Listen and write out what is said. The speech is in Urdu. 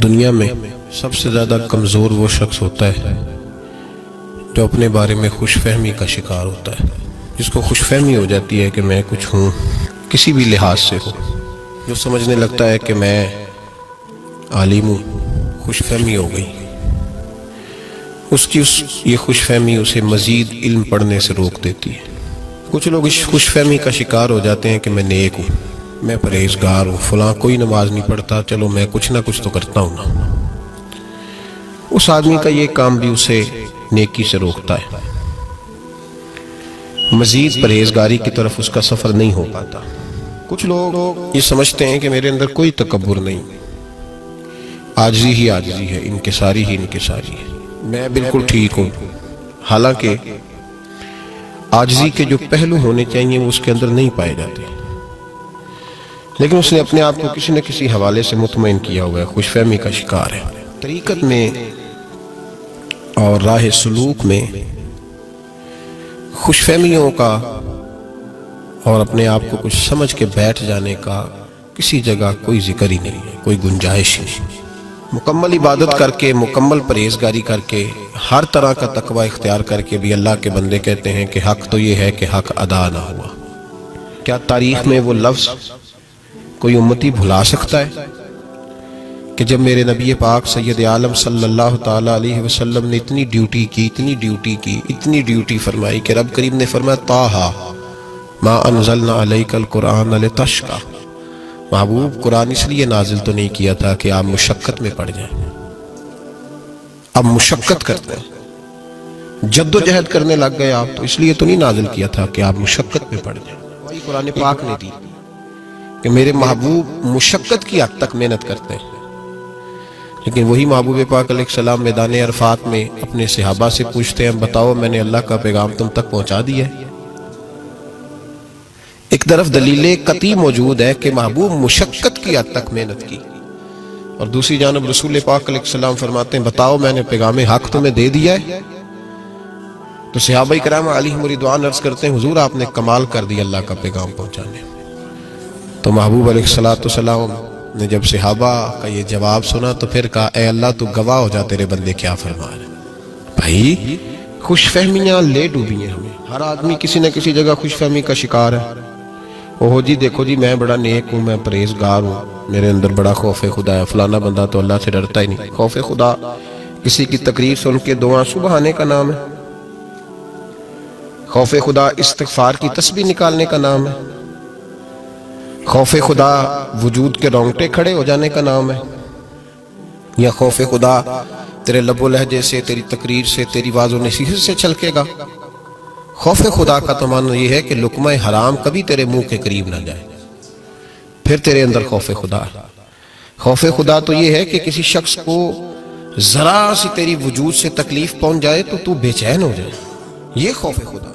دنیا میں سب سے زیادہ کمزور وہ شخص ہوتا ہے جو اپنے بارے میں خوش فہمی کا شکار ہوتا ہے، جس کو خوش فہمی ہو جاتی ہے کہ میں کچھ ہوں، کسی بھی لحاظ سے ہو، جو سمجھنے لگتا ہے کہ میں عالم ہوں، خوش فہمی ہو گئی اس کی یہ خوش فہمی اسے مزید علم پڑھنے سے روک دیتی ہے۔ کچھ لوگ اس خوش فہمی کا شکار ہو جاتے ہیں کہ میں نیک ہوں، میں پرہیزگار ہوں، فلاں کوئی نماز نہیں پڑھتا، چلو میں کچھ نہ کچھ تو کرتا ہوں نا۔ اس آدمی کا یہ کام بھی اسے نیکی سے روکتا ہے، مزید پرہیزگاری کی طرف اس کا سفر نہیں ہو پاتا۔ کچھ لوگ یہ سمجھتے ہیں کہ میرے اندر کوئی تکبر نہیں، عاجزی ہی عاجزی ہے، انکساری ہی انکساری ہے، میں بالکل ٹھیک ہوں، حالانکہ عاجزی کے جو پہلو ہونے چاہیے وہ اس کے اندر نہیں پائے جاتے، لیکن اس نے اپنے آپ کو کسی نہ کسی حوالے سے مطمئن کیا ہوا ہے، خوش فہمی کا شکار ہے۔ طریقت میں اور راہ سلوک میں خوش فہمیوں کا اور اپنے آپ کو کچھ سمجھ کے بیٹھ جانے کا کسی جگہ کوئی ذکر ہی نہیں ہے، کوئی گنجائش نہیں۔ مکمل عبادت کر کے، مکمل پرہیزگاری کر کے، ہر طرح کا تقوی اختیار کر کے بھی اللہ کے بندے کہتے ہیں کہ حق تو یہ ہے کہ حق ادا نہ ہوا۔ کیا تاریخ میں وہ لفظ کوئی امتی بھلا سکتا ہے کہ جب میرے نبی پاک سید عالم صلی اللہ تعالیٰ علیہ وسلم نے اتنی ڈیوٹی فرمائی کہ رب کریم نے فرمایا طٰہٰ ما انزلنا علیک القرآن لتشقیٰ، محبوب قرآن اس لیے نازل تو نہیں کیا تھا کہ آپ مشقت میں پڑ جائیں، اب مشقت کرتے ہیں، جد و جہد کرنے لگ گئے آپ، تو اس لیے تو نہیں نازل کیا تھا کہ آپ مشقت میں پڑ جائیں۔ وہی قرآن پاک نے دی کہ میرے محبوب مشقت کی حد تک محنت کرتے ہیں، لیکن وہی محبوب پاک علیہ السلام میدان عرفات میں اپنے صحابہ سے پوچھتے ہیں بتاؤ میں نے اللہ کا پیغام تم تک پہنچا دیا ہے۔ ایک طرف دلیل قطعی موجود ہے کہ محبوب مشقت کی حد تک محنت کی، اور دوسری جانب رسول پاک علیہ السلام فرماتے ہیں بتاؤ میں نے پیغام حق تمہیں دے دیا ہے۔ تو صحابہ کرام علیہم رضوان عرض کرتے ہیں حضور آپ نے کمال کر دیا اللہ کا پیغام پہنچانے۔ تو محبوب علیہ السلام نے جب صحابہ کا یہ جواب سنا تو پھر کہا اے اللہ تو گواہ ہو جا تیرے بندے کیا فرما رہے۔ بھائی خوش فہمیاں لے ڈوبی ہیں ہمیں، ہر آدمی کسی نہ کسی جگہ خوش فہمی کا شکار ہے۔ اوہ جی دیکھو جی میں بڑا نیک ہوں، میں پرہیزگار ہوں، میرے اندر بڑا خوف خدا ہے، فلانا بندہ تو اللہ سے ڈرتا ہی نہیں۔ خوف خدا کسی کی تقریر سن کے دو آنسو بہانے کا نام ہے، خوف خدا استغفار کی تسبیح نکالنے کا نام ہے، خوف خدا وجود کے رونگٹے کھڑے ہو جانے کا نام ہے، یا خوف خدا تیرے لب و لہجے سے، تیری تقریر سے، تیری واعظ و نصیحت سے چھلکے گا۔ خوف خدا کا تو معنی یہ ہے کہ لقمہ حرام کبھی تیرے منہ کے قریب نہ جائے، پھر تیرے اندر خوف خدا ہے۔ خوف خدا تو یہ ہے کہ کسی شخص کو ذرا سی تیری وجود سے تکلیف پہنچ جائے تو تو بے چین ہو جائے، یہ خوف خدا۔